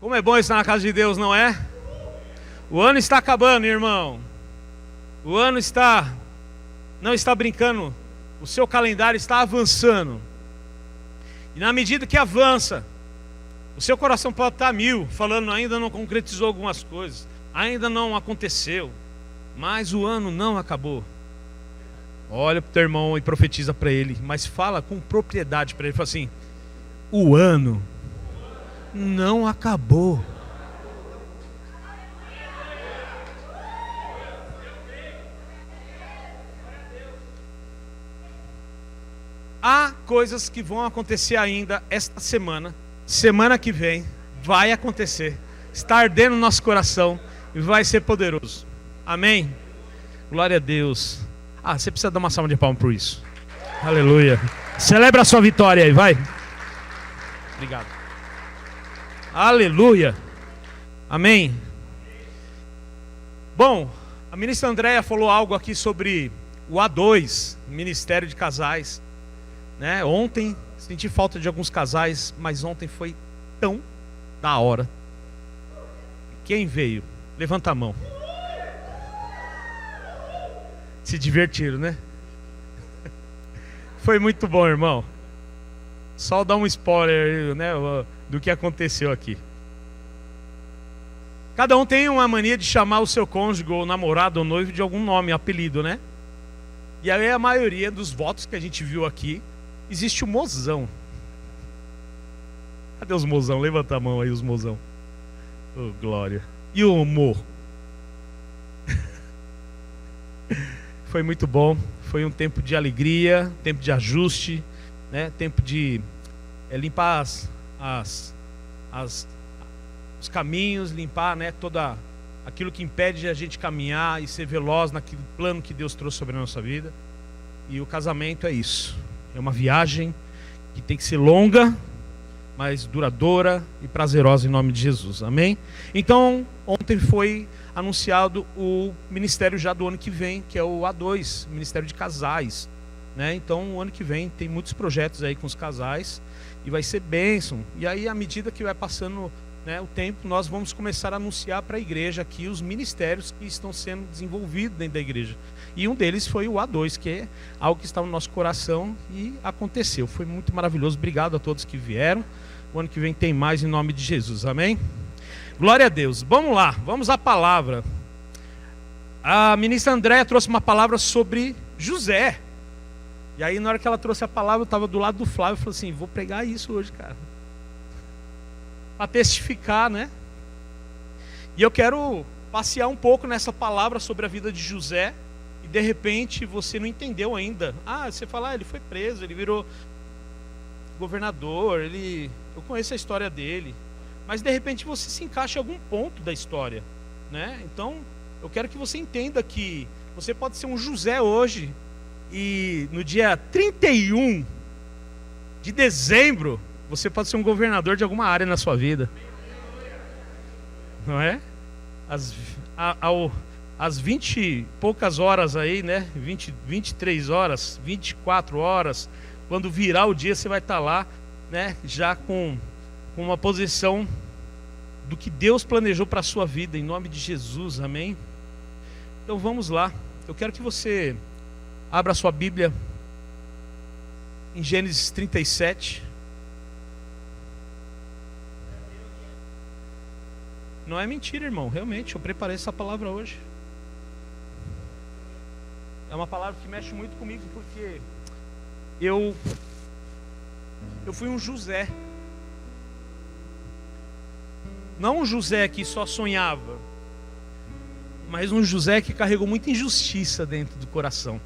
Como é bom estar na casa de Deus, não é? O ano está acabando, irmão. O ano não está brincando. O seu calendário está avançando. E na medida que avança, o seu coração pode estar a mil, falando ainda não concretizou algumas coisas, ainda não aconteceu, mas o ano não acabou. Olha para o teu irmão e profetiza para ele, mas fala com propriedade para ele, fala assim: o ano não acabou. Há coisas que vão acontecer ainda esta semana, semana que vem, vai acontecer. Está ardendo no nosso coração e vai ser poderoso. Amém? Glória a Deus. Você precisa dar uma salva de palmas por isso. Aleluia. Celebra a sua vitória aí, vai. Obrigado. Aleluia. Amém. Bom, a ministra Andréia falou algo aqui sobre o A2, Ministério de Casais, né? Ontem senti falta de alguns casais, mas ontem foi tão da hora. Quem veio? Levanta a mão. Se divertiram, né? Foi muito bom, irmão. Só dar um spoiler, né, do que aconteceu aqui. Cada um tem uma mania de chamar o seu cônjuge, ou namorado, ou noivo de algum nome, apelido, né? E aí a maioria dos votos que a gente viu aqui, existe o mozão. Cadê os mozão? Levanta a mão aí, os mozão. Oh, glória. E o humor? Foi muito bom. Foi um tempo de alegria, tempo de ajuste, né? Tempo de limpar os caminhos, limpar, né, toda aquilo que impede a gente caminhar e ser veloz naquele plano que Deus trouxe sobre a nossa vida. E o casamento é isso. É uma viagem que tem que ser longa, mas duradoura e prazerosa em nome de Jesus. Amém? Então, ontem foi anunciado o ministério já do ano que vem, que é o A2, Ministério de Casais, né? Então, o ano que vem tem muitos projetos aí com os casais e vai ser bênção. E aí, à medida que vai passando, né, o tempo, nós vamos começar a anunciar para a igreja aqui os ministérios que estão sendo desenvolvidos dentro da igreja. E um deles foi o A2, que é algo que está no nosso coração e aconteceu. Foi muito maravilhoso. Obrigado a todos que vieram. O ano que vem tem mais em nome de Jesus. Amém? Glória a Deus. Vamos lá, vamos à palavra. A ministra Andréia trouxe uma palavra sobre José. E aí, na hora que ela trouxe a palavra, eu estava do lado do Flávio e falei assim: vou pregar isso hoje, cara, para testificar, né? E eu quero passear um pouco nessa palavra sobre a vida de José. E de repente você não entendeu ainda. Você fala, ele foi preso, ele virou governador, eu conheço a história dele. Mas de repente você se encaixa em algum ponto da história, né? Então eu quero que você entenda que você pode ser um José hoje e no dia 31 de dezembro você pode ser um governador de alguma área na sua vida, não é? Às 20 e poucas horas aí, né? 23 horas, 24 horas, quando virar o dia você vai estar lá, né? Já com uma posição do que Deus planejou para a sua vida, em nome de Jesus, amém? Então vamos lá, eu quero que você abra a sua Bíblia em Gênesis 37. Não é mentira, irmão, realmente, eu preparei essa palavra hoje. É uma palavra que mexe muito comigo, porque eu fui um José. Não um José que só sonhava, mas um José que carregou muita injustiça dentro do coração,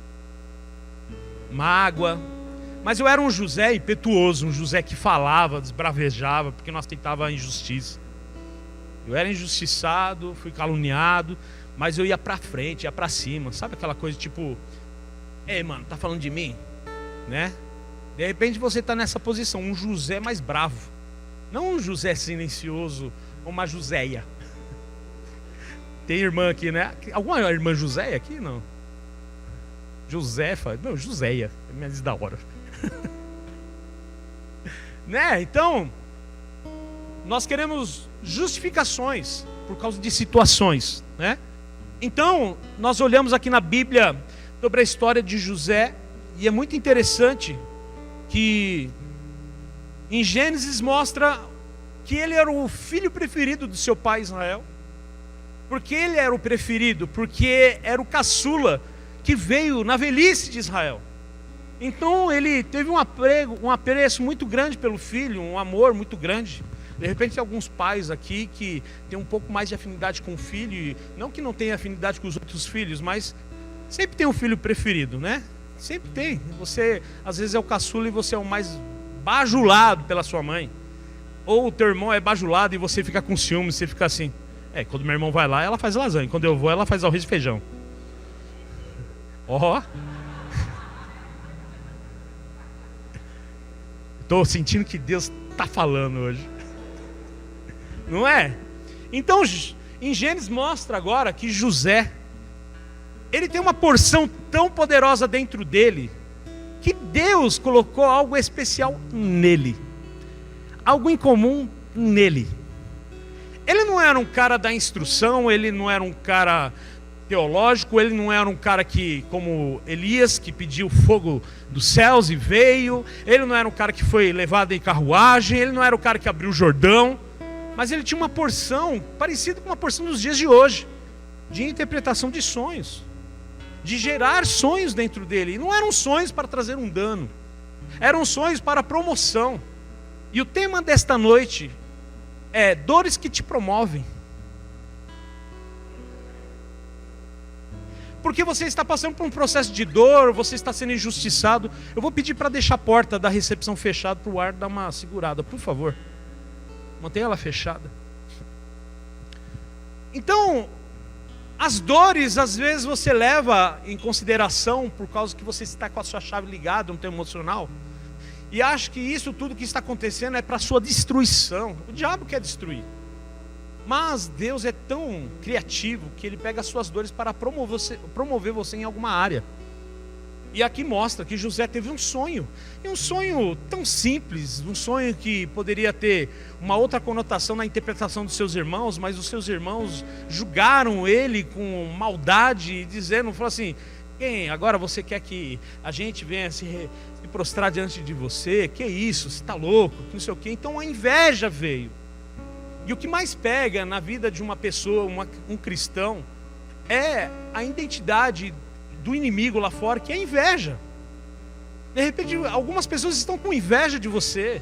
mágoa. Mas eu era um José impetuoso, um José que falava, desbravejava, porque não aceitava a injustiça. Eu era injustiçado, fui caluniado, mas eu ia pra frente, ia pra cima. Sabe aquela coisa tipo, ei, mano, tá falando de mim? Né? De repente você tá nessa posição, um José mais bravo. Não um José silencioso, uma Joséia. Tem irmã aqui, né? Alguma irmã Joséia aqui? Não. Josefa? Não, Joséia. É mais da hora. Né? Então, nós queremos justificações por causa de situações, né? Então, nós olhamos aqui na Bíblia sobre a história de José, e é muito interessante que em Gênesis mostra que ele era o filho preferido do seu pai Israel. Por que ele era o preferido? Porque era o caçula que veio na velhice de Israel. Então ele teve um apreço muito grande pelo filho, um amor muito grande. De repente tem alguns pais aqui que tem um pouco mais de afinidade com o filho, e não que não tenha afinidade com os outros filhos, mas sempre tem um filho preferido, né? Sempre tem. Você às vezes é o caçula e você é o mais bajulado pela sua mãe. Ou o teu irmão é bajulado e você fica com ciúme, você fica assim. Quando meu irmão vai lá, ela faz lasanha. Quando eu vou, ela faz arroz e feijão. Ó. Estou sentindo que Deus está falando hoje. Não é? Então, em Gênesis mostra agora que José, ele tem uma porção tão poderosa dentro dele, que Deus colocou algo especial nele. Algo incomum nele. Ele não era um cara da instrução, ele não era um cara teológico, ele não era um cara que, como Elias, que pediu fogo dos céus e veio. Ele não era um cara que foi levado em carruagem, ele não era o cara que abriu o Jordão. Mas ele tinha uma porção parecida com uma porção dos dias de hoje, de interpretação de sonhos, de gerar sonhos dentro dele. E não eram sonhos para trazer um dano, eram sonhos para promoção. E o tema desta noite é dores que te promovem. Porque você está passando por um processo de dor, você está sendo injustiçado. Eu vou pedir para deixar a porta da recepção fechada para o ar dar uma segurada, por favor. Mantenha ela fechada. Então, as dores às vezes você leva em consideração por causa que você está com a sua chave ligada no teu emocional, e acha que isso tudo que está acontecendo é para a sua destruição. O diabo quer destruir. Mas Deus é tão criativo que Ele pega as suas dores para promover você em alguma área. E aqui mostra que José teve um sonho. E um sonho tão simples, um sonho que poderia ter uma outra conotação na interpretação dos seus irmãos, mas os seus irmãos julgaram ele com maldade, dizendo, falou assim: quem agora você quer que a gente venha se prostrar diante de você? Que isso, você está louco, não sei o quê. Então a inveja veio. E o que mais pega na vida de uma pessoa, um cristão, é a identidade do inimigo lá fora, que é a inveja. De repente algumas pessoas estão com inveja de você.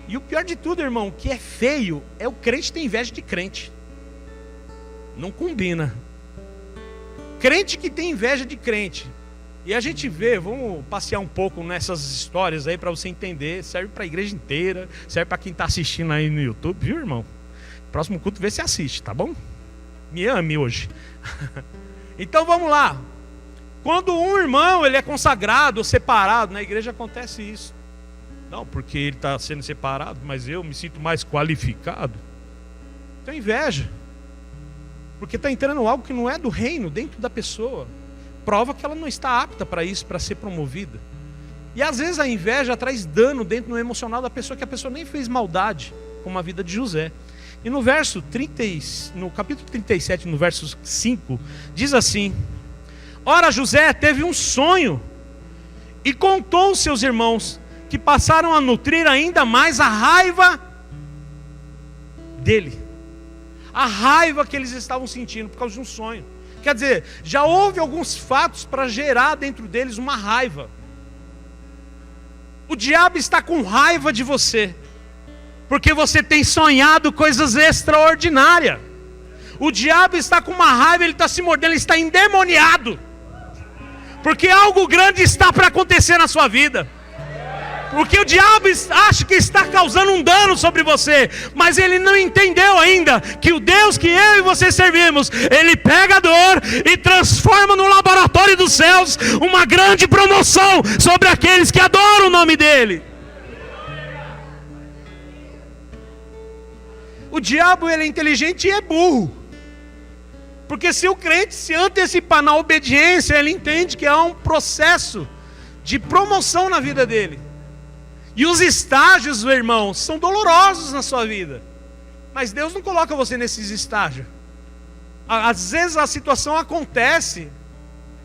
E o pior de tudo, irmão, que é feio, é o crente ter inveja de crente. Não combina. Crente que tem inveja de crente. E a gente vê, vamos passear um pouco nessas histórias aí para você entender. Serve para a igreja inteira, serve para quem está assistindo aí no YouTube, viu, irmão? Próximo culto vê se assiste, tá bom? Me ame hoje. Então vamos lá. Quando um irmão ele é consagrado ou separado, na igreja acontece isso. Não, porque ele está sendo separado, mas eu me sinto mais qualificado. Então inveja. Porque está entrando algo que não é do reino dentro da pessoa. Prova que ela não está apta para isso, para ser promovida. E às vezes a inveja traz dano dentro do emocional da pessoa, que a pessoa nem fez maldade, como a vida de José. E no capítulo 37, no verso 5, diz assim: ora, José teve um sonho e contou aos seus irmãos, que passaram a nutrir ainda mais a raiva dele. A raiva que eles estavam sentindo por causa de um sonho. Quer dizer, já houve alguns fatos para gerar dentro deles uma raiva. O diabo está com raiva de você, porque você tem sonhado coisas extraordinárias. O diabo está com uma raiva, ele está se mordendo, ele está endemoniado, porque algo grande está para acontecer na sua vida. Porque o diabo acha que está causando um dano sobre você, mas ele não entendeu ainda que o Deus que eu e você servimos, ele pega a dor e transforma no laboratório dos céus uma grande promoção sobre aqueles que adoram o nome dele. O diabo ele é inteligente e é burro, porque se o crente se antecipar na obediência, ele entende que há um processo de promoção na vida dele. E os estágios, meu irmão, são dolorosos na sua vida. Mas Deus não coloca você nesses estágios. Às vezes a situação acontece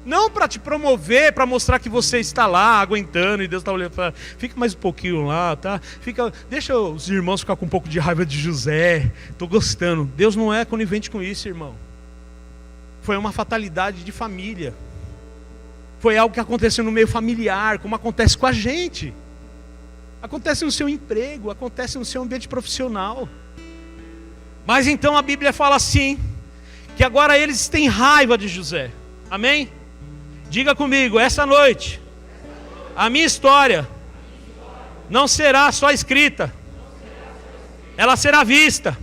não para te promover, para mostrar que você está lá aguentando e Deus está olhando para, fica mais um pouquinho lá, tá? Deixa os irmãos ficar com um pouco de raiva de José. Estou gostando. Deus não é conivente com isso, irmão. Foi uma fatalidade de família. Foi algo que aconteceu no meio familiar, como acontece com a gente. Acontece no seu emprego, acontece no seu ambiente profissional. Mas então a Bíblia fala assim, que agora eles têm raiva de José. Amém? Diga comigo, essa noite, a minha história não será só escrita, ela será vista,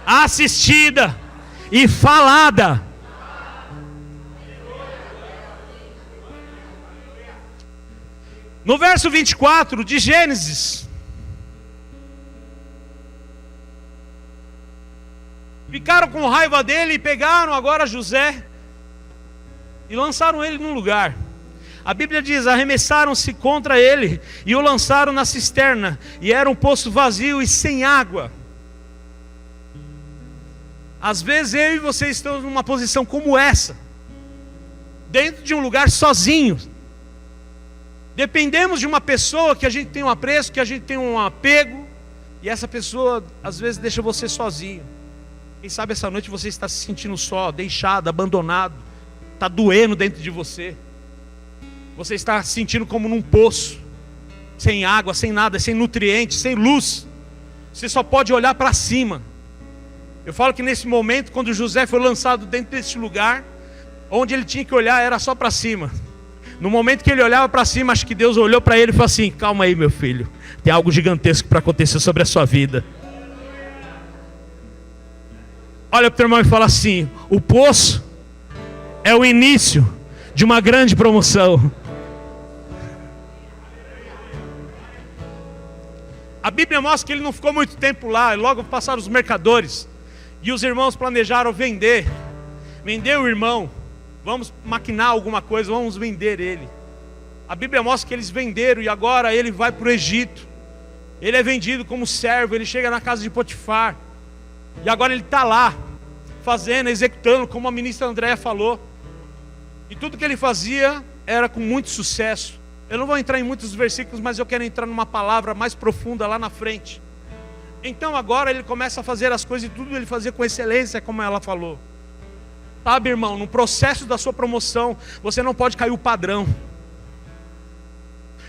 assistida e falada. No verso 24 de Gênesis, ficaram com raiva dele e pegaram agora José e lançaram ele num lugar. A Bíblia diz, arremessaram-se contra ele e o lançaram na cisterna, e era um poço vazio e sem água. Às vezes eu e você estamos numa posição como essa, dentro de um lugar sozinhos. Dependemos de uma pessoa que a gente tem um apreço, que a gente tem um apego, e essa pessoa às vezes deixa você sozinho. Quem sabe essa noite você está se sentindo só, deixado, abandonado, está doendo dentro de você. Você está se sentindo como num poço, sem água, sem nada, sem nutrientes, sem luz. Você só pode olhar para cima. Eu falo que nesse momento, quando José foi lançado dentro desse lugar, onde ele tinha que olhar era só para cima. No momento que ele olhava para cima, acho que Deus olhou para ele e falou assim: calma aí, meu filho, tem algo gigantesco para acontecer sobre a sua vida. Olha para o teu irmão e fala assim: o poço é o início de uma grande promoção. A Bíblia mostra que ele não ficou muito tempo lá, e logo passaram os mercadores, e os irmãos planejaram vender o irmão. Vamos maquinar alguma coisa, vamos vender ele. A Bíblia mostra que eles venderam, e agora ele vai para o Egito. Ele é vendido como servo, ele chega na casa de Potifar, e agora ele está lá, fazendo, executando, como a ministra Andréia falou. E tudo que ele fazia era com muito sucesso. Eu não vou entrar em muitos versículos, mas eu quero entrar numa palavra mais profunda lá na frente. Então agora ele começa a fazer as coisas, e tudo ele fazia com excelência, como ela falou. Sabe, irmão, no processo da sua promoção, você não pode cair o padrão.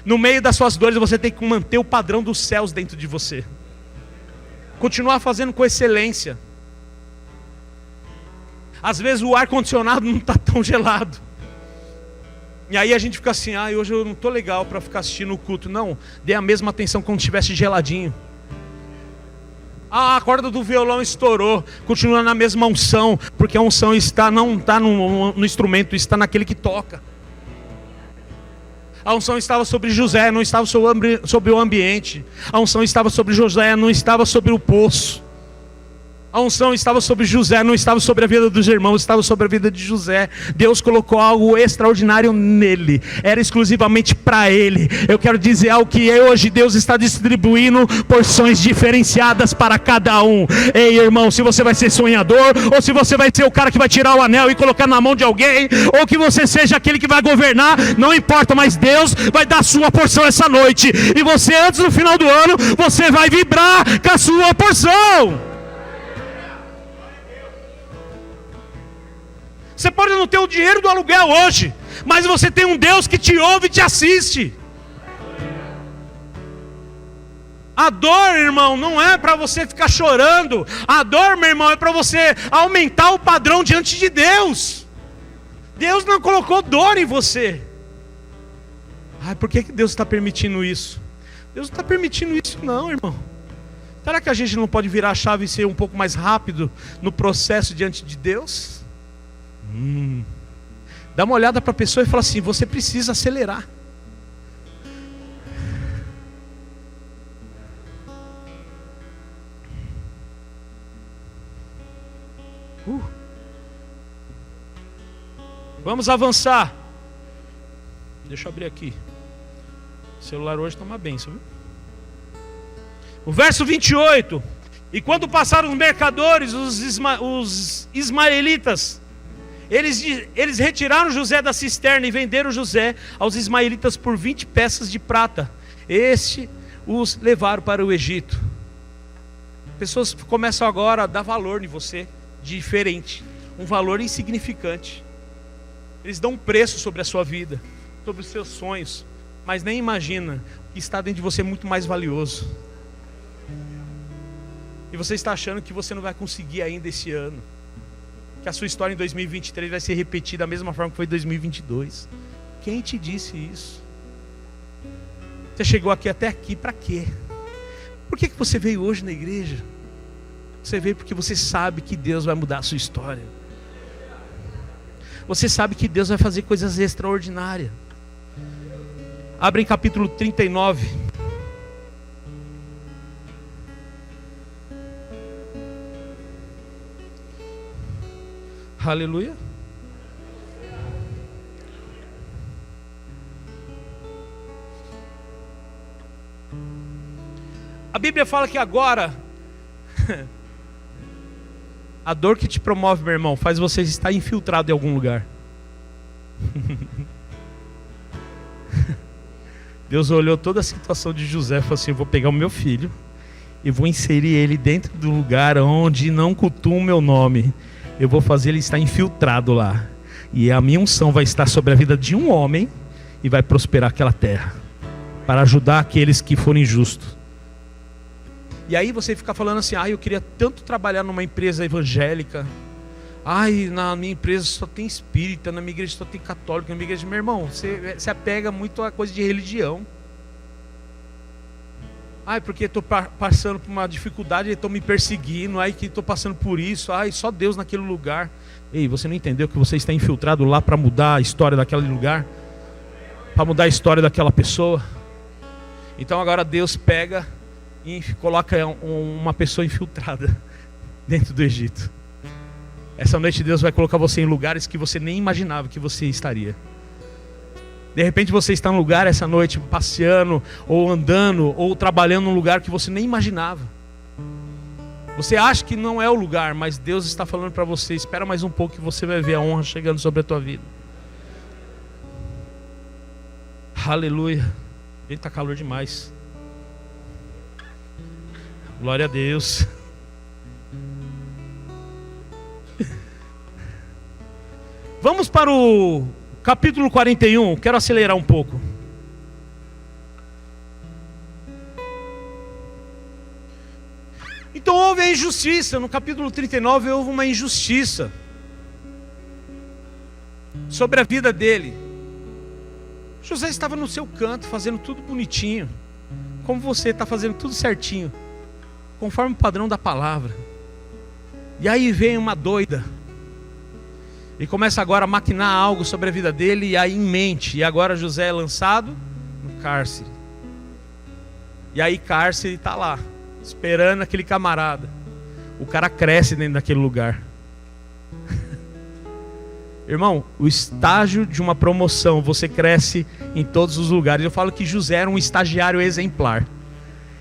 No meio das suas dores, você tem que manter o padrão dos céus dentro de você. Continuar fazendo com excelência. Às vezes o ar-condicionado não está tão gelado. E aí a gente fica assim: hoje eu não estou legal para ficar assistindo o culto. Não, dê a mesma atenção quando estivesse geladinho. A corda do violão estourou, continua na mesma unção, porque a unção não está no instrumento, está naquele que toca. A unção estava sobre José, não estava sobre o ambiente. A unção estava sobre José, não estava sobre o poço. A unção estava sobre José, não estava sobre a vida dos irmãos, estava sobre a vida de José. Deus colocou algo extraordinário nele, era exclusivamente para ele. Eu quero dizer algo que hoje Deus está distribuindo porções diferenciadas para cada um. Ei, irmão, se você vai ser sonhador, ou se você vai ser o cara que vai tirar o anel e colocar na mão de alguém, ou que você seja aquele que vai governar, não importa, mas Deus vai dar a sua porção essa noite. E você, antes do final do ano, você vai vibrar com a sua porção. Você pode não ter o dinheiro do aluguel hoje, mas você tem um Deus que te ouve e te assiste. A dor, irmão, não é para você ficar chorando. A dor, meu irmão, é para você aumentar o padrão diante de Deus. Deus não colocou dor em você. Por que Deus está permitindo isso? Deus não está permitindo isso não, irmão. Será que a gente não pode virar a chave e ser um pouco mais rápido no processo diante de Deus? Dá uma olhada para a pessoa e fala assim: você precisa acelerar. Vamos avançar. Deixa eu abrir aqui. O celular hoje está uma bênção, viu? O verso 28. E quando passaram os mercadores, os ismaelitas, eles retiraram José da cisterna e venderam José aos ismaelitas por 20 peças de prata. Os levaram para o Egito. Pessoas começam agora a dar valor em você, diferente, um valor insignificante. Eles dão um preço sobre a sua vida, sobre os seus sonhos, mas nem imagina que está dentro de você muito mais valioso. E você está achando que você não vai conseguir ainda esse ano, que a sua história em 2023 vai ser repetida da mesma forma que foi em 2022. Quem te disse isso? Você chegou até aqui para quê? Por que você veio hoje na igreja? Você veio porque você sabe que Deus vai mudar a sua história. Você sabe que Deus vai fazer coisas extraordinárias. Abre em capítulo 39. Aleluia. A Bíblia fala que agora a dor que te promove, meu irmão, faz você estar infiltrado em algum lugar. Deus olhou toda a situação de José e falou assim: eu vou pegar o meu filho e vou inserir ele dentro do lugar onde não cultua o meu nome. Eu vou fazer ele estar infiltrado lá. E a minha unção vai estar sobre a vida de um homem e vai prosperar aquela terra, para ajudar aqueles que forem justos. E aí você fica falando assim: eu queria tanto trabalhar numa empresa evangélica. Na minha empresa só tem espírita, na minha igreja só tem católico, na minha igreja... Meu irmão, você se apega muito a coisa de religião. Porque estou passando por uma dificuldade, estão me perseguindo, que estou passando por isso, só Deus naquele lugar. Ei, você não entendeu que você está infiltrado lá para mudar a história daquele lugar? Para mudar a história daquela pessoa? Então agora Deus pega e coloca uma pessoa infiltrada dentro do Egito. Essa noite Deus vai colocar você em lugares que você nem imaginava que você estaria. De repente você está num lugar essa noite, passeando, ou andando, ou trabalhando num lugar que você nem imaginava. Você acha que não é o lugar, mas Deus está falando para você: espera mais um pouco que você vai ver a honra chegando sobre a tua vida. Aleluia. Eita, tá calor demais. Glória a Deus. Vamos para o capítulo 41, quero acelerar um pouco. Então houve a injustiça, no capítulo 39 houve uma injustiça sobre a vida dele. José estava no seu canto, fazendo tudo bonitinho, como você está fazendo tudo certinho, conforme o padrão da palavra. E aí vem uma doida e começa agora a maquinar algo sobre a vida dele, e aí em mente. E agora José é lançado no cárcere. E aí cárcere está lá, esperando aquele camarada. O cara cresce dentro daquele lugar. Irmão, o estágio de uma promoção, você cresce em todos os lugares. Eu falo que José era um estagiário exemplar.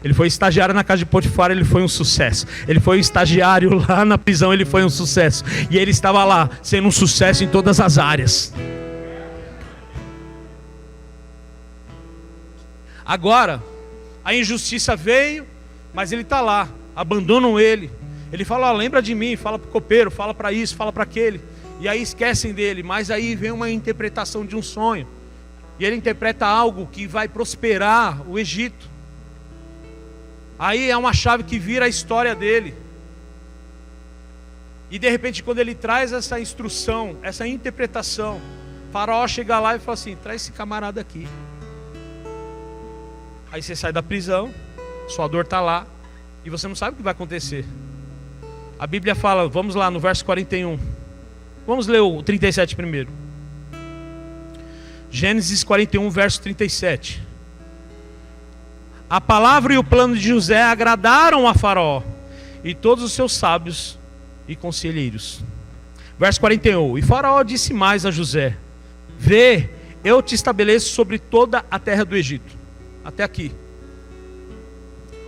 Ele foi estagiário na casa de Potifar, ele foi um sucesso. Ele foi estagiário lá na prisão, ele foi um sucesso. E ele estava lá, sendo um sucesso em todas as áreas. Agora, a injustiça veio, mas ele está lá, abandonam ele. Ele fala: lembra de mim, fala para o copeiro, fala para isso, fala para aquele. E aí esquecem dele, mas aí vem uma interpretação de um sonho. E ele interpreta algo que vai prosperar o Egito. Aí é uma chave que vira a história dele. E de repente, quando ele traz essa instrução, essa interpretação, Faraó chega lá e fala assim: traz esse camarada aqui. Aí você sai da prisão, sua dor está lá, e você não sabe o que vai acontecer. A Bíblia fala, vamos lá no verso 41. Vamos ler o 37 primeiro. Gênesis 41, verso 37. A palavra e o plano de José agradaram a Faraó e todos os seus sábios e conselheiros. Verso 41. E Faraó disse mais a José: vê, eu te estabeleço sobre toda a terra do Egito. Até aqui.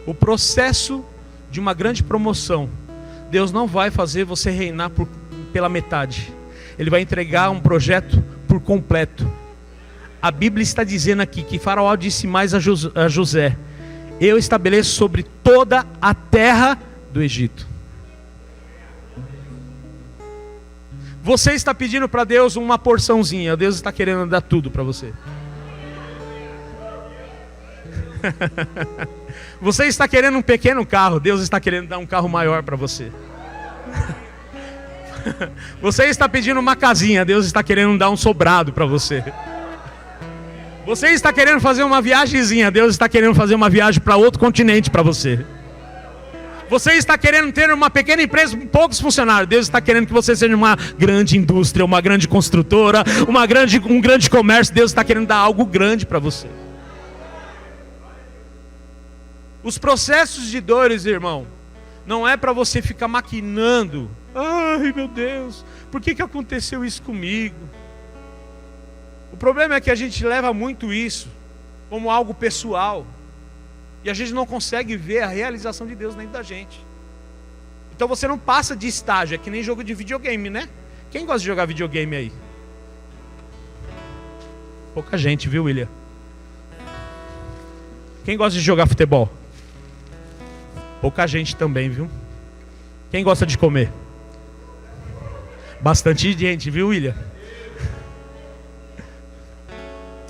O processo de uma grande promoção, Deus não vai fazer você reinar pela metade. Ele vai entregar um projeto por completo. A Bíblia está dizendo aqui que Faraó disse mais a José: eu estabeleço sobre toda a terra do Egito. Você está pedindo para Deus uma porçãozinha, Deus está querendo dar tudo para você. Você está querendo um pequeno carro, Deus está querendo dar um carro maior para você. Você está pedindo uma casinha, Deus está querendo dar um sobrado para você. Você está querendo fazer uma viagemzinha, Deus está querendo fazer uma viagem para outro continente para você. Você está querendo ter uma pequena empresa com poucos funcionários, Deus está querendo que você seja uma grande indústria, uma grande construtora, um grande comércio. Deus está querendo dar algo grande para você. Os processos de dores, irmão, não é para você ficar maquinando. Ai, meu Deus, por que aconteceu isso comigo? O problema é que a gente leva muito isso como algo pessoal. E a gente não consegue ver a realização de Deus dentro da gente. Então você não passa de estágio. É que nem jogo de videogame, né? Quem gosta de jogar videogame aí? Pouca gente, viu, William? Quem gosta de jogar futebol? Pouca gente também, viu? Quem gosta de comer? Bastante gente, viu, William?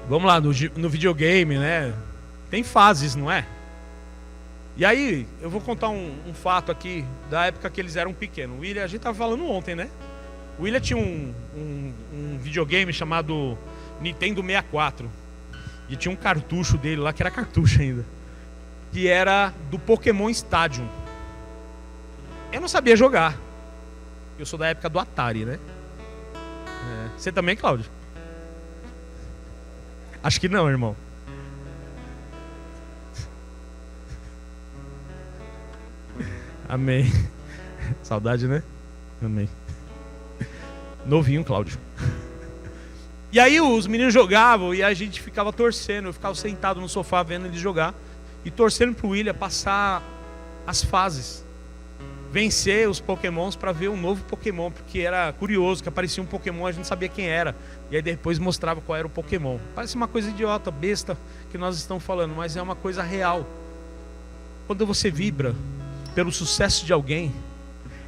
Vamos lá, no videogame, né? Tem fases, não é? E aí, eu vou contar um fato aqui da época que eles eram pequenos. O William, a gente estava falando ontem, né? O William tinha um videogame chamado Nintendo 64. E tinha um cartucho dele lá, que era cartucho ainda, que era do Pokémon Stadium. Eu não sabia jogar. Eu sou da época do Atari, né? Você também, Cláudio? Acho que não, irmão. Amém. Saudade, né? Amém. Novinho, Cláudio. E aí os meninos jogavam e a gente ficava torcendo. Eu ficava sentado no sofá vendo eles jogar e torcendo pro William passar as fases, vencer os Pokémons para ver um novo Pokémon, porque era curioso que aparecia um Pokémon, a gente não sabia quem era, e aí depois mostrava qual era o Pokémon. Parece uma coisa idiota, besta que nós estamos falando, mas é uma coisa real. Quando você vibra pelo sucesso de alguém,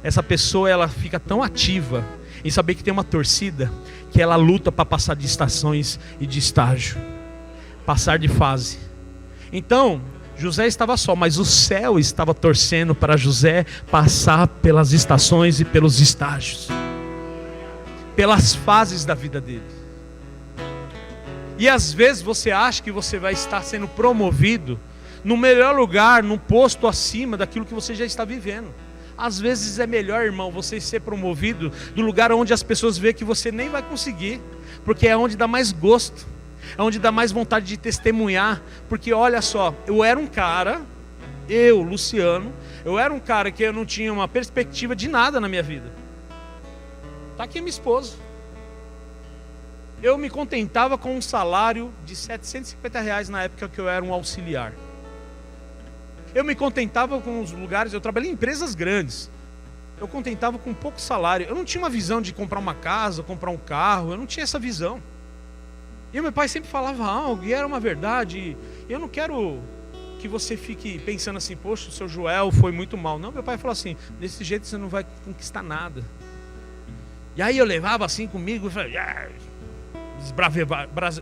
essa pessoa ela fica tão ativa em saber que tem uma torcida, que ela luta para passar de estações e de estágio, passar de fase. Então José estava só, mas o céu estava torcendo para José passar pelas estações e pelos estágios, pelas fases da vida dele. E às vezes você acha que você vai estar sendo promovido no melhor lugar, num posto acima daquilo que você já está vivendo. Às vezes é melhor, irmão, você ser promovido do lugar onde as pessoas veem que você nem vai conseguir, porque é onde dá mais gosto, é onde dá mais vontade de testemunhar. Porque olha só, Luciano, eu era um cara que eu não tinha uma perspectiva de nada na minha vida. Está aqui minha esposa. Eu me contentava com um salário de R$750 na época que eu era um auxiliar. Eu me contentava com os lugares, eu trabalhei em empresas grandes. Eu contentava com pouco salário. Eu não tinha uma visão de comprar uma casa, comprar um carro, eu não tinha essa visão. E meu pai sempre falava algo, e era uma verdade. Eu não quero que você fique pensando assim, poxa, o seu Joel foi muito mal. Não, meu pai falou assim, desse jeito você não vai conquistar nada. E aí eu levava assim comigo,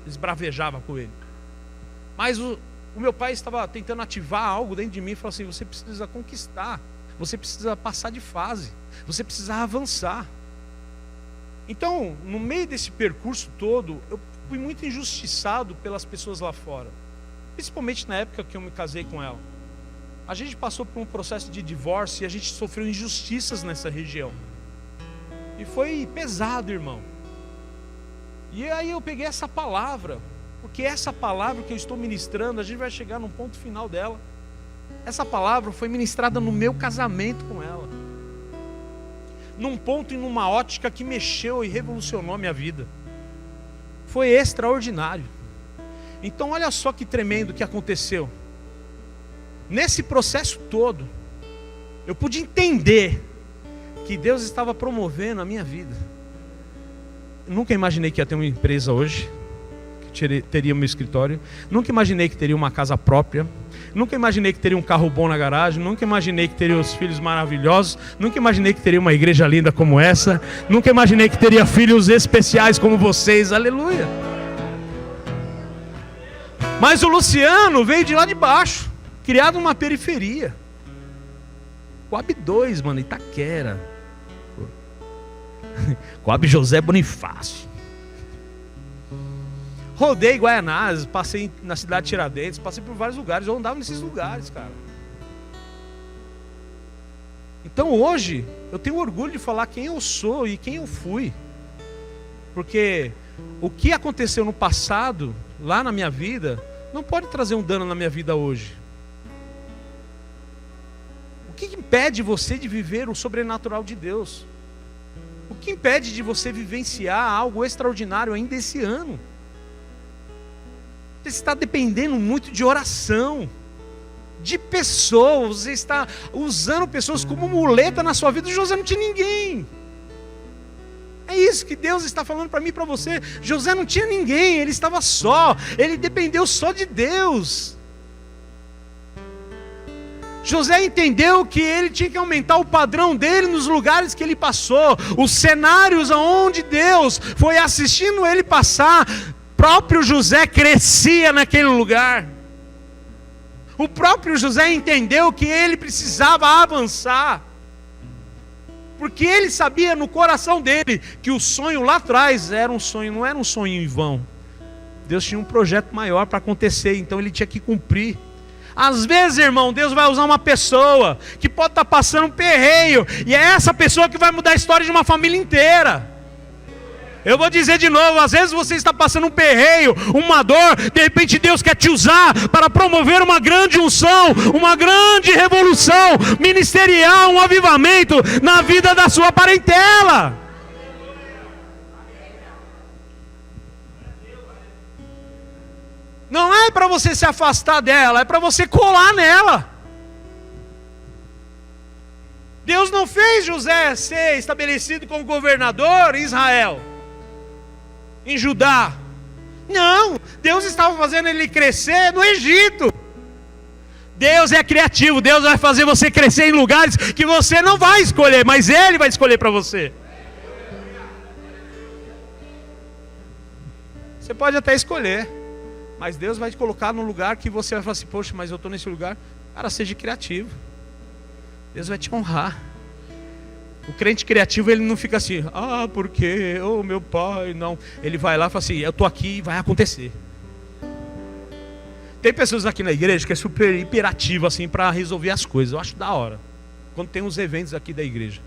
esbravejava com ele. Mas o meu pai estava tentando ativar algo dentro de mim e falou assim, você precisa conquistar, você precisa passar de fase, você precisa avançar. Então, no meio desse percurso todo, eu fui muito injustiçado pelas pessoas lá fora, principalmente na época que eu me casei com ela. A gente passou por um processo de divórcio e a gente sofreu injustiças nessa região. E foi pesado, irmão. E aí eu peguei essa palavra, porque essa palavra que eu estou ministrando, a gente vai chegar no ponto final dela. Essa palavra foi ministrada no meu casamento com ela, num ponto e numa ótica que mexeu e revolucionou a minha vida. Foi extraordinário. Então olha só que tremendo que aconteceu. Nesse processo todo, eu pude entender que Deus estava promovendo a minha vida. Eu nunca imaginei que ia ter uma empresa hoje, que teria meu escritório. Nunca imaginei que teria uma casa própria. Nunca imaginei que teria um carro bom na garagem. Nunca imaginei que teria os filhos maravilhosos. Nunca imaginei que teria uma igreja linda como essa. Nunca imaginei que teria filhos especiais como vocês. Aleluia. Mas o Luciano veio de lá de baixo, criado numa periferia. Coab 2, mano, Itaquera. Coab José Bonifácio. Rodei Guaianazes, passei na cidade de Tiradentes, passei por vários lugares, eu andava nesses lugares, cara. Então hoje, eu tenho orgulho de falar quem eu sou e quem eu fui. Porque o que aconteceu no passado, lá na minha vida, não pode trazer um dano na minha vida hoje. O que impede você de viver o sobrenatural de Deus? O que impede de você vivenciar algo extraordinário ainda esse ano? Você está dependendo muito de oração, de pessoas, você está usando pessoas como muleta na sua vida. José não tinha ninguém. É isso que Deus está falando para mim e para você. José não tinha ninguém, ele estava só, ele dependeu só de Deus. José entendeu que ele tinha que aumentar o padrão dele nos lugares que ele passou, os cenários aonde Deus foi assistindo ele passar. Próprio José crescia naquele lugar. O próprio José entendeu que ele precisava avançar, porque ele sabia no coração dele que o sonho lá atrás era um sonho, não era um sonho em vão. Deus tinha um projeto maior para acontecer, então ele tinha que cumprir. Às vezes, irmão, Deus vai usar uma pessoa que pode estar passando um perreio, e é essa pessoa que vai mudar a história de uma família inteira. Eu vou dizer de novo, às vezes você está passando um perreio, uma dor, de repente Deus quer te usar para promover uma grande unção, uma grande revolução ministerial, um avivamento na vida da sua parentela. Não é para você se afastar dela, é para você colar nela. Deus não fez José ser estabelecido como governador em Israel, em Judá. Não, Deus estava fazendo ele crescer no Egito. Deus é criativo, Deus vai fazer você crescer em lugares que você não vai escolher, mas Ele vai escolher para você. Você pode até escolher, mas Deus vai te colocar num lugar que você vai falar assim: poxa, mas eu estou nesse lugar. Cara, seja criativo, Deus vai te honrar. O crente criativo, ele não fica assim: ah, porque, oh meu pai, não. Ele vai lá e fala assim: eu estou aqui e vai acontecer. Tem pessoas aqui na igreja que é super hiperativo assim para resolver as coisas. Eu acho da hora quando tem uns eventos aqui da igreja.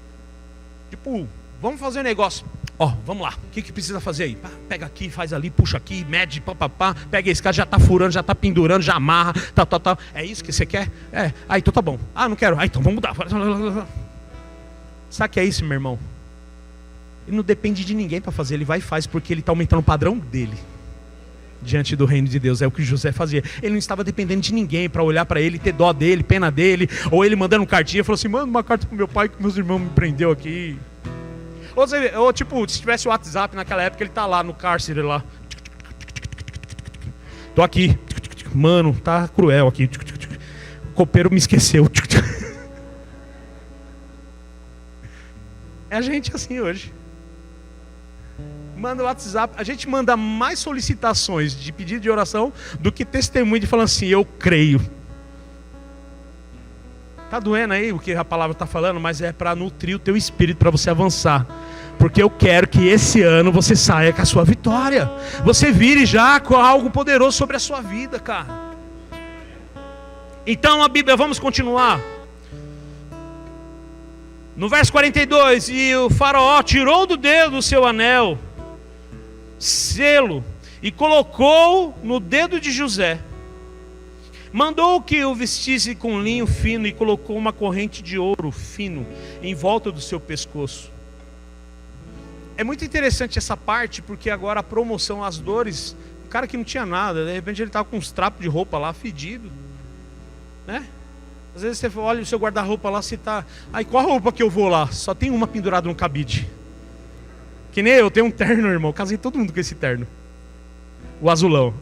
Tipo, vamos fazer um negócio. Ó, vamos lá, o que precisa fazer aí? Pega aqui, faz ali, puxa aqui, mede, papapá. Pega esse cara, já está furando, já está pendurando, já amarra, tal. É isso que você quer? É, ah, então tá bom. Ah, não quero, ah, então vamos mudar. Sabe o que é isso, meu irmão? Ele não depende de ninguém para fazer, ele vai e faz porque ele está aumentando o padrão dele diante do reino de Deus. É o que José fazia. Ele não estava dependendo de ninguém para olhar para ele, ter dó dele, pena dele, ou ele mandando cartinha, falou assim: manda uma carta pro meu pai que meus irmãos me prendeu aqui. Ou tipo, se tivesse o WhatsApp naquela época, ele tá lá no cárcere lá. Tô aqui. Mano, tá cruel aqui. O copeiro me esqueceu. É a gente assim hoje. Manda o WhatsApp. A gente manda mais solicitações de pedido de oração do que testemunho de falando assim: eu creio. Tá doendo aí o que a palavra está falando, mas é para nutrir o teu espírito, para você avançar. Porque eu quero que esse ano você saia com a sua vitória. Você vire já com algo poderoso sobre a sua vida, cara. Então a Bíblia, vamos continuar. No verso 42, e o faraó tirou do dedo o seu anel, selo, e colocou no dedo de José. Mandou que o vestisse com linho fino e colocou uma corrente de ouro fino em volta do seu pescoço. É muito interessante essa parte, porque agora a promoção, as dores, o cara que não tinha nada, de repente ele estava com uns trapos de roupa lá, fedido, né? Às vezes você olha o seu guarda-roupa lá, você tá... Ai, qual a roupa que eu vou lá? Só tem uma pendurada no cabide. Que nem eu, tenho um terno, irmão. Casei todo mundo com esse terno. O azulão.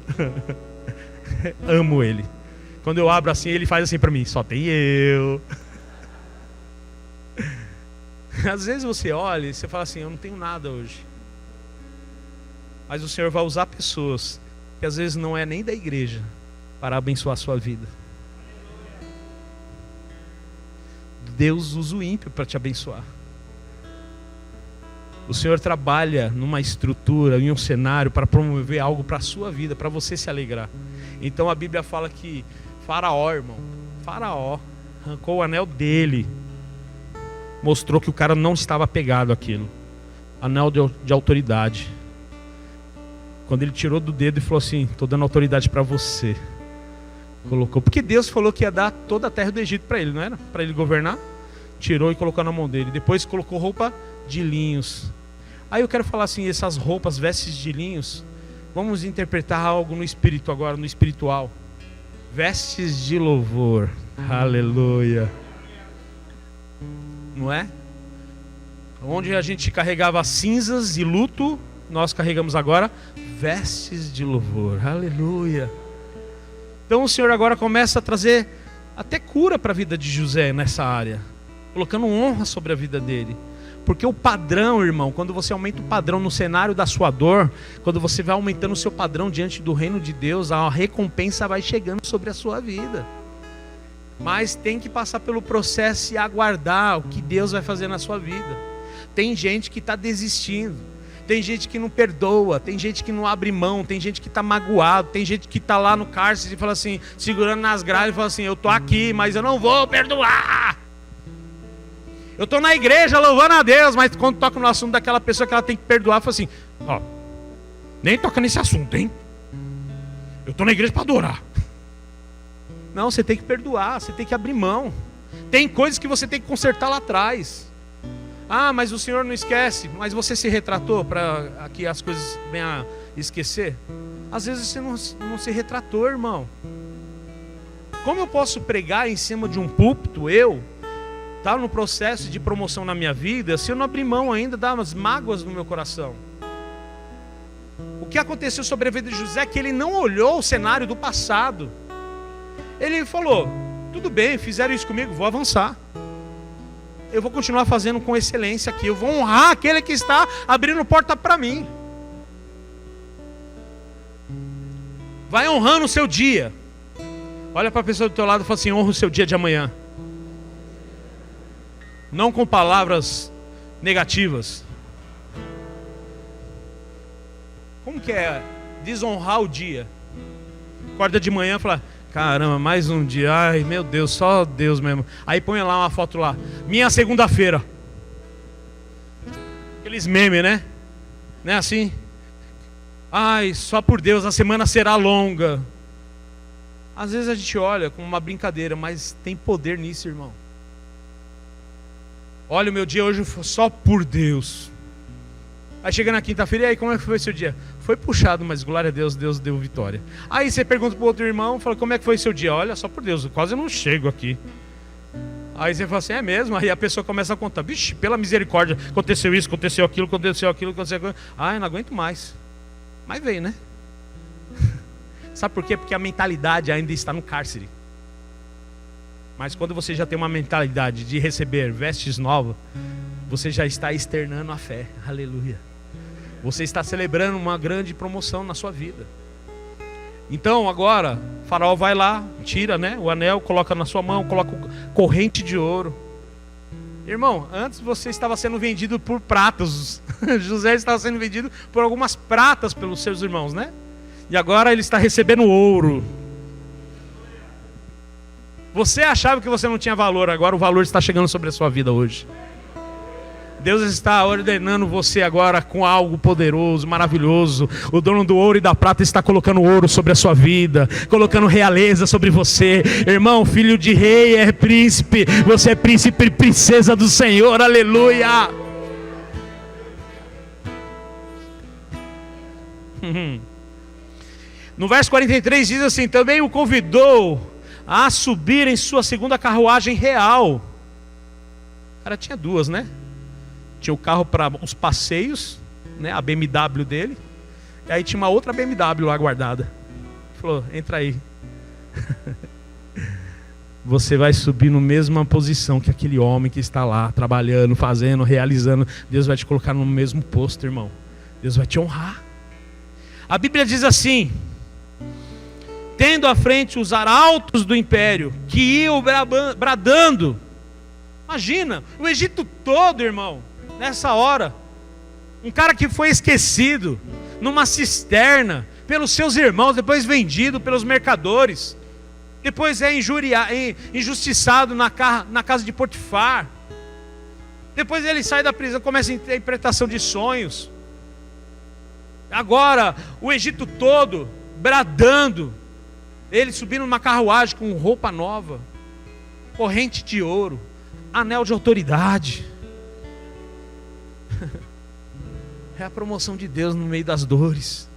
Amo ele. Quando eu abro assim, ele faz assim pra mim. Só tem eu. Às vezes você olha e você fala assim, eu não tenho nada hoje. Mas o Senhor vai usar pessoas que às vezes não é nem da igreja para abençoar a sua vida. Deus usa o ímpio para te abençoar. O Senhor trabalha numa estrutura, em um cenário para promover algo para a sua vida, para você se alegrar. Então a Bíblia fala que Faraó, irmão, Faraó arrancou o anel dele, mostrou que o cara não estava apegado àquilo. Anel de autoridade. Quando ele tirou do dedo e falou assim, estou dando autoridade para você. Colocou, porque Deus falou que ia dar toda a terra do Egito para ele, não era? Para ele governar. Tirou e colocou na mão dele. Depois colocou roupa de linhos. Aí eu quero falar assim, essas roupas, vestes de linhos, vamos interpretar algo no espírito agora, no espiritual. Vestes de louvor. Aleluia. Não é? Onde a gente carregava cinzas e luto, nós carregamos agora vestes de louvor. Aleluia. Então o Senhor agora começa a trazer até cura para a vida de José nessa área, colocando honra sobre a vida dele. Porque o padrão, irmão, quando você aumenta o padrão no cenário da sua dor, quando você vai aumentando o seu padrão diante do reino de Deus, a recompensa vai chegando sobre a sua vida. Mas tem que passar pelo processo e aguardar o que Deus vai fazer na sua vida. Tem gente que está desistindo. Tem gente que não perdoa, tem gente que não abre mão, tem gente que está magoado, tem gente que está lá no cárcere e fala assim, segurando nas grades e fala assim, eu estou aqui, mas eu não vou perdoar. Eu estou na igreja louvando a Deus, mas quando toca no assunto daquela pessoa que ela tem que perdoar, fala assim, ó, nem toca nesse assunto, hein? Eu estou na igreja para adorar. Não, você tem que perdoar, você tem que abrir mão. Tem coisas que você tem que consertar lá atrás. Ah, mas o Senhor não esquece. Mas você se retratou para que as coisas venham a esquecer? Às vezes você não se retratou, irmão. Como eu posso pregar em cima de um púlpito, tá no processo de promoção na minha vida, se eu não abrir mão ainda das mágoas no meu coração? O que aconteceu sobre a vida de José é que ele não olhou o cenário do passado. Ele falou, tudo bem, fizeram isso comigo, vou avançar. Eu vou continuar fazendo com excelência aqui. Eu vou honrar aquele que está abrindo porta para mim. Vai honrando o seu dia. Olha para a pessoa do teu lado e fala assim, honra o seu dia de amanhã. Não com palavras negativas. Como que é desonrar o dia? Acorda de manhã e fala, caramba, mais um dia, ai meu Deus, só Deus mesmo. Aí põe lá uma foto lá, minha segunda-feira. Aqueles memes, né? Não é assim? Ai, só por Deus, a semana será longa. Às vezes a gente olha como uma brincadeira, mas tem poder nisso, irmão. Olha, o meu dia hoje foi só por Deus. Aí chega na quinta-feira, e aí como é que foi o seu dia? Foi puxado, mas glória a Deus, Deus deu vitória. Aí você pergunta para o outro irmão, fala, como é que foi o seu dia? Olha, só por Deus, quase eu não chego aqui. Aí você fala assim, é mesmo? Aí a pessoa começa a contar, vixe, pela misericórdia, aconteceu isso, aconteceu aquilo, aconteceu aquilo, aconteceu aquilo. Ai, não aguento mais. Mas veio, né? Sabe por quê? Porque a mentalidade ainda está no cárcere. Mas quando você já tem uma mentalidade de receber vestes novas, você já está externando a fé. Aleluia. Você está celebrando uma grande promoção na sua vida. Então agora, o faraó vai lá, tira, né, o anel, coloca na sua mão, coloca corrente de ouro. Irmão, antes você estava sendo vendido por pratas. José estava sendo vendido por algumas pratas pelos seus irmãos, né? E agora ele está recebendo ouro. Você achava que você não tinha valor, agora o valor está chegando sobre a sua vida hoje. Deus está ordenando você agora com algo poderoso, maravilhoso. O dono do ouro e da prata está colocando ouro sobre a sua vida, colocando realeza sobre você. Irmão, filho de rei é príncipe. Você é príncipe e princesa do Senhor, aleluia. No verso 43 diz assim, também o convidou a subir em sua segunda carruagem real. O cara tinha duas, né? Tinha o carro para os passeios, né? A BMW dele. E aí tinha uma outra BMW lá guardada. Falou, entra aí. Você vai subir na mesma posição que aquele homem que está lá, trabalhando, fazendo, realizando. Deus vai te colocar no mesmo posto, irmão. Deus vai te honrar. A Bíblia diz assim: tendo à frente os arautos do império, que iam bradando. Imagina, o Egito todo, irmão, nessa hora. Um cara que foi esquecido numa cisterna pelos seus irmãos, depois vendido pelos mercadores, depois é injustiçado na casa de Potifar. Depois ele sai da prisão, começa a interpretação de sonhos. Agora o Egito todo bradando, ele subindo numa carruagem com roupa nova, corrente de ouro, anel de autoridade. É a promoção de Deus no meio das dores.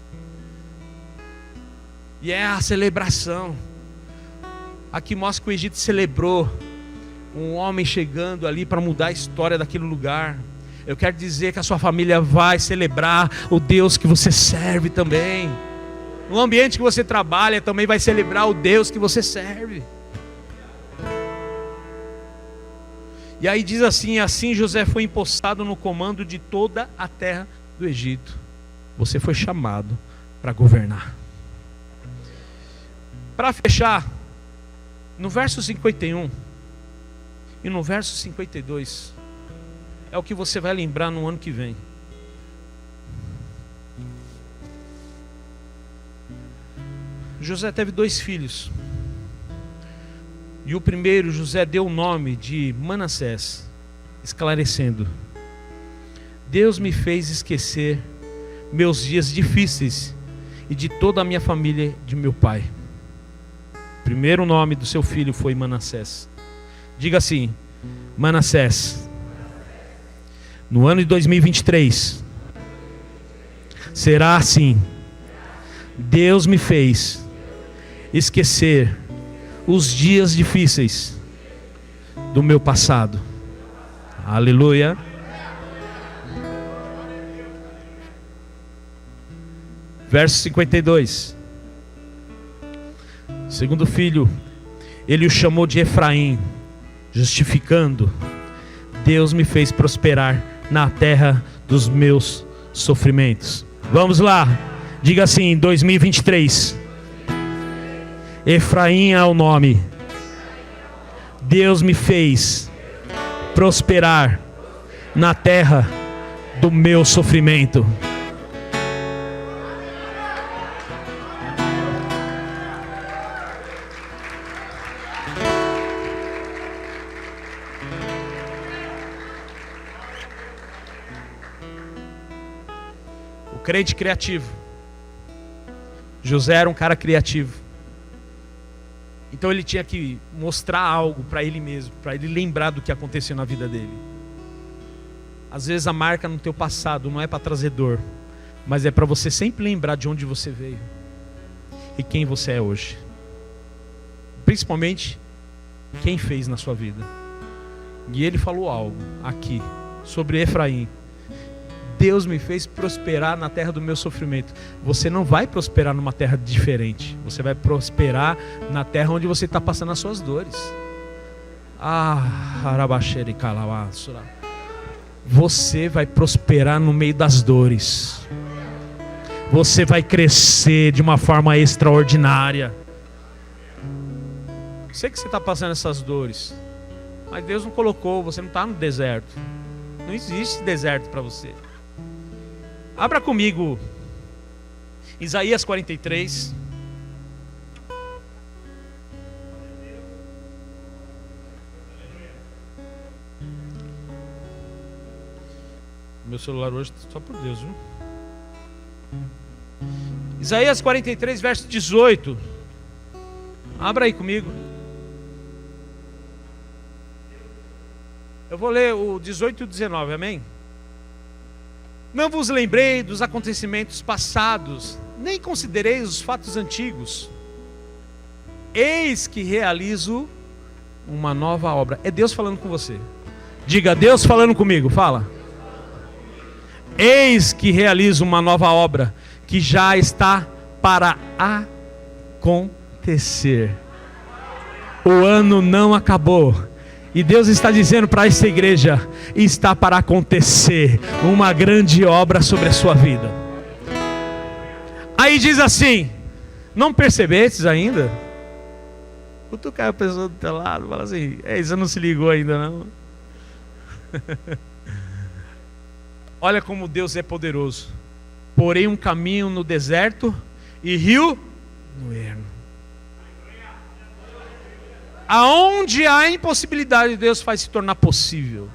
E é a celebração. Aqui mostra que o Egito celebrou um homem chegando ali para mudar a história daquele lugar. Eu quero dizer que a sua família vai celebrar o Deus que você serve também. No ambiente que você trabalha também vai celebrar o Deus que você serve. E aí diz assim: assim José foi empossado no comando de toda a terra do Egito. Você foi chamado para governar. Para fechar, no verso 51 e no verso 52, é o que você vai lembrar no ano que vem. José teve 2 filhos. E o primeiro, José, deu o nome de Manassés, esclarecendo: Deus me fez esquecer meus dias difíceis e de toda a minha família de meu pai. O primeiro nome do seu filho foi Manassés. Diga assim: Manassés, no ano de 2023, será assim. Deus me fez esquecer os dias difíceis do meu passado. Aleluia. Verso 52. Segundo filho, ele o chamou de Efraim, justificando: Deus me fez prosperar na terra dos meus sofrimentos. Vamos lá, diga assim: 2023, Efraim é o nome. Deus me fez prosperar na terra do meu sofrimento. Crente criativo. José era um cara criativo. Então ele tinha que mostrar algo para ele mesmo, para ele lembrar do que aconteceu na vida dele. Às vezes a marca no teu passado não é para trazer dor, mas é para você sempre lembrar de onde você veio e quem você é hoje. Principalmente quem fez na sua vida. E ele falou algo aqui sobre Efraim: Deus me fez prosperar na terra do meu sofrimento. Você não vai prosperar numa terra diferente. Você vai prosperar na terra onde você está passando as suas dores. Você vai prosperar no meio das dores. Você vai crescer de uma forma extraordinária. Sei que você está passando essas dores, mas Deus não colocou, você não está no deserto. Não existe deserto para você. Abra comigo Isaías 43. Meu celular hoje só por Deus, viu? Isaías 43, verso 18. Abra aí comigo. Eu vou ler o 18 e o 19, amém? Não vos lembrei dos acontecimentos passados, nem considerei os fatos antigos. Eis que realizo uma nova obra. É Deus falando com você. Diga, Deus falando comigo, fala. Eis que realizo uma nova obra que já está para acontecer. O ano não acabou. E Deus está dizendo para essa igreja: está para acontecer uma grande obra sobre a sua vida. Aí diz assim: não percebestes ainda? Cutucar a pessoa do teu lado, fala assim: você não se ligou ainda não? Olha como Deus é poderoso. Porém um caminho no deserto e rio no ermo. Aonde há impossibilidade, Deus faz se tornar possível.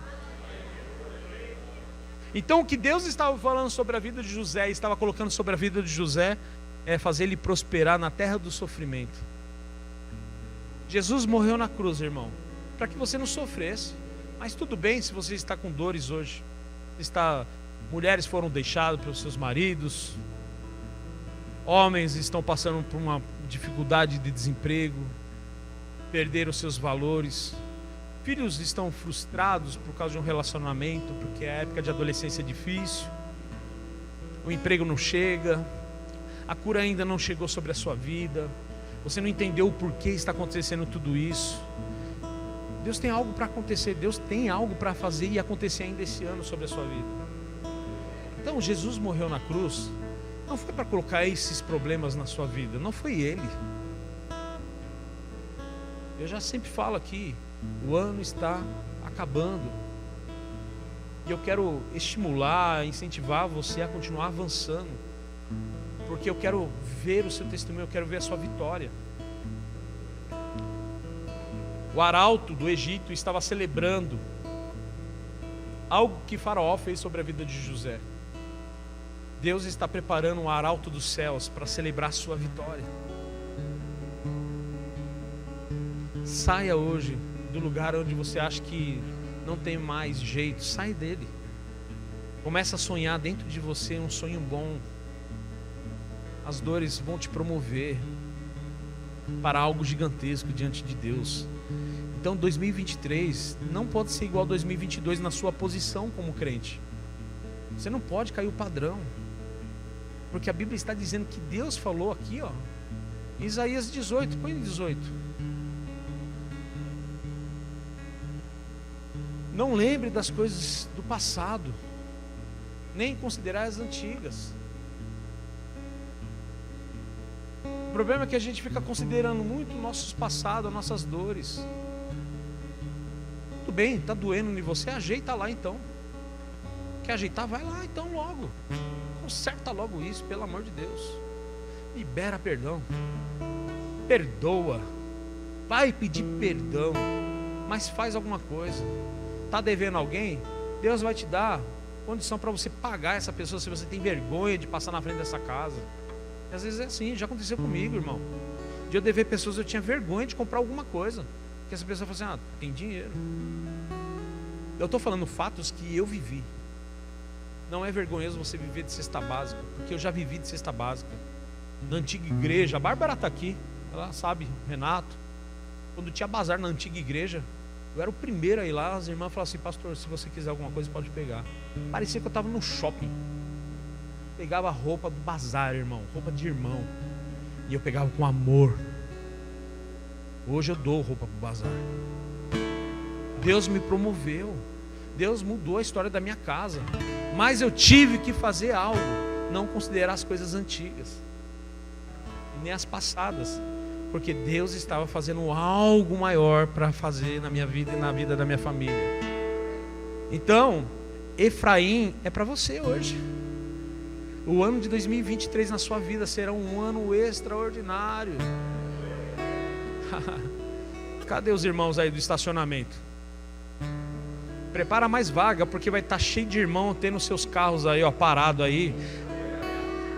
Então o que Deus estava falando sobre a vida de José, estava colocando sobre a vida de José, é fazer ele prosperar na terra do sofrimento. Jesus morreu na cruz, irmão, para que você não sofresse. Mas tudo bem se você está com dores hoje. Mulheres foram deixadas pelos seus maridos, homens estão passando por uma dificuldade de desemprego, perderam seus valores, filhos estão frustrados por causa de um relacionamento, porque a época de adolescência é difícil, o emprego não chega, a cura ainda não chegou sobre a sua vida, você não entendeu o porquê está acontecendo tudo isso. Deus tem algo para acontecer, Deus tem algo para fazer e acontecer ainda esse ano sobre a sua vida. Então Jesus morreu na cruz, não foi para colocar esses problemas na sua vida, não foi Ele. Eu já sempre falo aqui, o ano está acabando. E eu quero estimular, incentivar você a continuar avançando. Porque eu quero ver o seu testemunho, eu quero ver a sua vitória. O arauto do Egito estava celebrando algo que Faraó fez sobre a vida de José. Deus está preparando um arauto dos céus para celebrar a sua vitória. Saia hoje do lugar onde você acha que não tem mais jeito. Sai dele. Começa a sonhar dentro de você um sonho bom. As dores vão te promover para algo gigantesco diante de Deus. Então 2023 não pode ser igual a 2022 na sua posição como crente. Você não pode cair o padrão. Porque a Bíblia está dizendo que Deus falou aqui, ó, em Isaías 18, põe em 18. Não lembre das coisas do passado, nem considerar as antigas. O problema é que a gente fica considerando muito nossos passados, nossas dores. Tudo bem, está doendo em você, ajeita lá então. Quer ajeitar? Vai lá então logo. Conserta logo isso, pelo amor de Deus. Libera perdão. Perdoa. Vai pedir perdão. Mas faz alguma coisa. Está devendo alguém? Deus vai te dar condição para você pagar essa pessoa se você tem vergonha de passar na frente dessa casa. E às vezes é assim, já aconteceu comigo, irmão. De eu dever pessoas, eu tinha vergonha de comprar alguma coisa. Porque essa pessoa fala assim: tem dinheiro. Eu estou falando fatos que eu vivi. Não é vergonhoso você viver de cesta básica, porque eu já vivi de cesta básica. Na antiga igreja, a Bárbara está aqui, ela sabe, Renato. Quando tinha bazar na antiga igreja, eu era o primeiro a ir lá. As irmãs falavam assim: pastor, se você quiser alguma coisa pode pegar. Parecia que eu estava no shopping. Pegava roupa do bazar, irmão, roupa de irmão. E eu pegava com amor. Hoje eu dou roupa para o bazar. Deus me promoveu. Deus mudou a história da minha casa. Mas eu tive que fazer algo. Não considerar as coisas antigas e nem as passadas, porque Deus estava fazendo algo maior para fazer na minha vida e na vida da minha família. Então Efraim é para você hoje. O ano de 2023 na sua vida será um ano extraordinário. Cadê os irmãos aí do estacionamento? Prepara mais vaga, porque vai estar cheio de irmão tendo seus carros aí, ó, parado aí.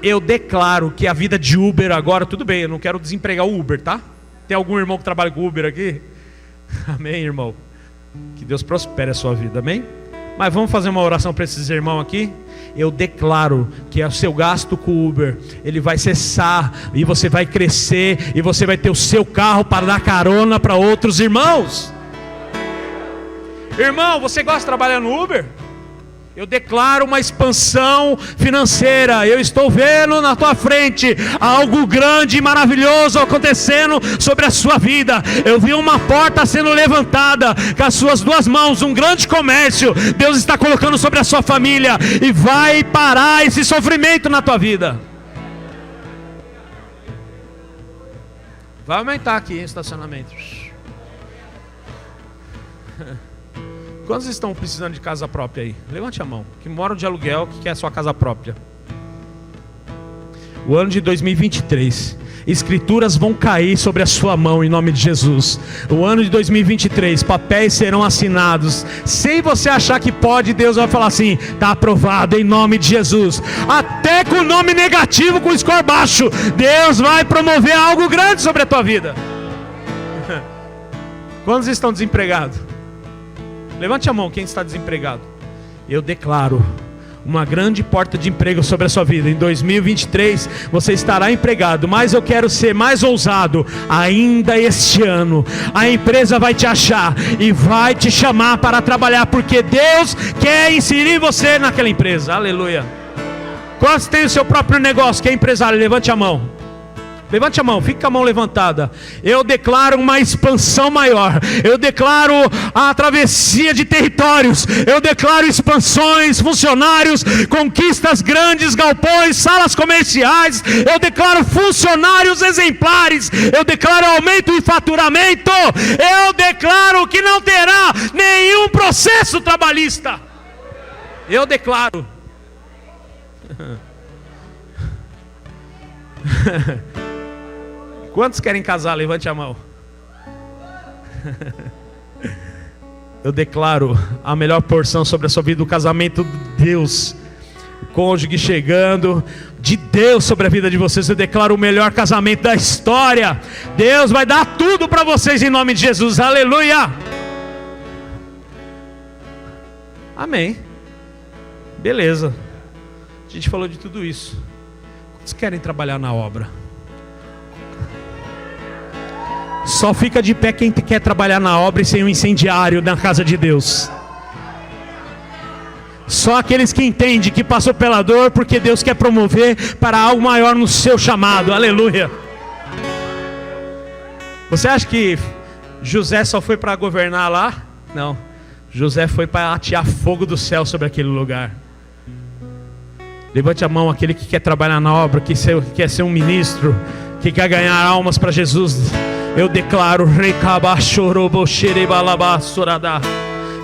Eu declaro que a vida de Uber agora, tudo bem, eu não quero desempregar o Uber, tá? Tem algum irmão que trabalha com Uber aqui? Amém, irmão? Que Deus prospere a sua vida, amém? Mas vamos fazer uma oração para esses irmãos aqui? Eu declaro que o seu gasto com o Uber, ele vai cessar, e você vai crescer, e você vai ter o seu carro para dar carona para outros irmãos. Irmão, você gosta de trabalhar no Uber? Eu declaro uma expansão financeira. Eu estou vendo na tua frente algo grande e maravilhoso acontecendo sobre a sua vida. Eu vi uma porta sendo levantada com as suas duas mãos, um grande comércio Deus está colocando sobre a sua família, e vai parar esse sofrimento na tua vida. Vai aumentar aqui em estacionamento. Quantos estão precisando de casa própria aí? Levante a mão. Que moram de aluguel, que quer a sua casa própria. O ano de 2023, escrituras vão cair sobre a sua mão em nome de Jesus. O ano de 2023, papéis serão assinados. Sem você achar que pode, Deus vai falar assim: está aprovado em nome de Jesus. Até com o nome negativo, com o score baixo, Deus vai promover algo grande sobre a tua vida. Quantos estão desempregados? Levante a mão quem está desempregado. Eu declaro uma grande porta de emprego sobre a sua vida. Em 2023 você estará empregado. Mas eu quero ser mais ousado. Ainda este ano a empresa vai te achar e vai te chamar para trabalhar, porque Deus quer inserir você naquela empresa. Aleluia. Quantos tem o seu próprio negócio, que é empresário? Levante a mão. Levante a mão, fique com a mão levantada. Eu declaro uma expansão maior. Eu declaro a travessia de territórios. Eu declaro expansões, funcionários, conquistas grandes, galpões, salas comerciais. Eu declaro funcionários exemplares. Eu declaro aumento em faturamento. Eu declaro que não terá nenhum processo trabalhista. Eu declaro. Quantos querem casar? Levante a mão. Eu declaro a melhor porção sobre a sua vida, o casamento de Deus, o cônjuge chegando de Deus sobre a vida de vocês. Eu declaro o melhor casamento da história. Deus vai dar tudo para vocês em nome de Jesus. Aleluia. Amém. Beleza. A gente falou de tudo isso. Quantos querem trabalhar na obra? Só fica de pé quem quer trabalhar na obra e ser um incendiário na casa de Deus. Só aqueles que entendem que passou pela dor, porque Deus quer promover para algo maior no seu chamado. Aleluia. Você acha que José só foi para governar lá? Não. José foi para atear fogo do céu sobre aquele lugar. Levante a mão aquele que quer trabalhar na obra, que quer ser um ministro, que quer ganhar almas para Jesus. Eu declaro,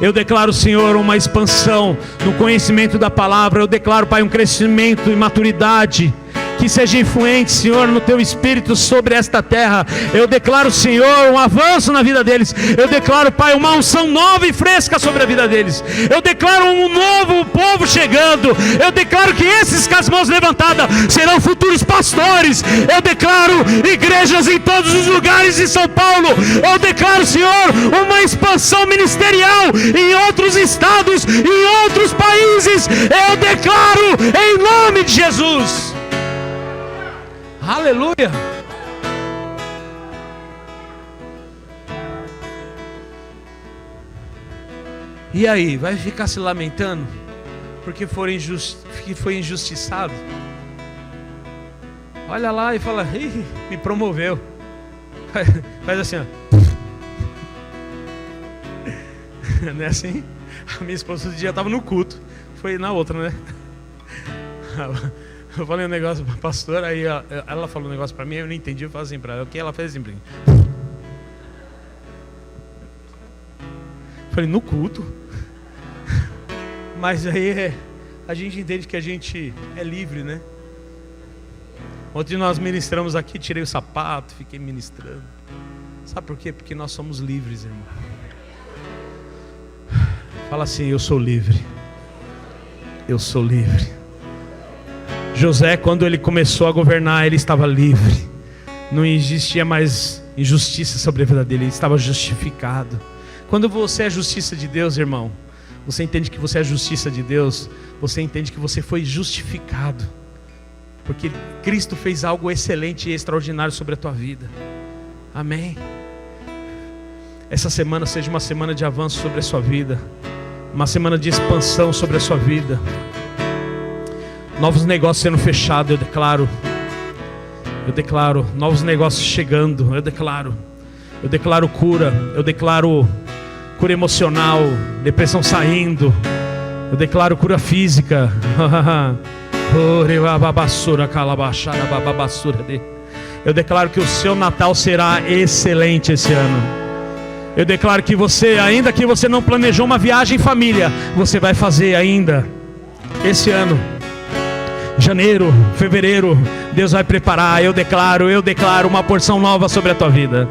eu declaro, Senhor, uma expansão no conhecimento da palavra. Eu declaro, Pai, um crescimento e maturidade, que seja influente, Senhor, no Teu Espírito sobre esta terra. Eu declaro, Senhor, um avanço na vida deles. Eu declaro, Pai, uma unção nova e fresca sobre a vida deles. Eu declaro um novo povo chegando. Eu declaro que esses com as mãos levantadas serão futuros pastores. Eu declaro igrejas em todos os lugares de São Paulo. Eu declaro, Senhor, uma expansão ministerial em outros estados, em outros países. Eu declaro em nome de Jesus. Aleluia. E aí, vai ficar se lamentando porque foi injustiçado? Olha lá e fala: ih, me promoveu. Faz assim, ó. Não é assim? A minha esposa outro dia estava no culto. Foi na outra, né? Eu falei um negócio para a pastora, aí ela falou um negócio para mim, eu não entendi, eu falei assim para ela, o que ela fez assim para mim? Falei, no culto? Mas aí a gente entende que a gente é livre, né? Ontem nós ministramos aqui, tirei o sapato, fiquei ministrando. Sabe por quê? Porque nós somos livres, irmão. Fala assim: eu sou livre. Eu sou livre. José, quando ele começou a governar, ele estava livre. Não existia mais injustiça sobre a vida dele, ele estava justificado. Quando você é justiça de Deus, irmão, você entende que você é a justiça de Deus, você entende que você foi justificado, porque Cristo fez algo excelente e extraordinário sobre a tua vida. Amém. Essa semana seja uma semana de avanço sobre a sua vida, uma semana de expansão sobre a sua vida. Novos negócios sendo fechados, eu declaro novos negócios chegando, eu declaro cura, eu declaro cura emocional, depressão saindo, eu declaro cura física. Eu declaro que o seu Natal será excelente esse ano. Eu declaro que você, ainda que você não planejou uma viagem em família, você vai fazer ainda esse ano. Janeiro, fevereiro, Deus vai preparar. Eu declaro uma porção nova sobre a tua vida.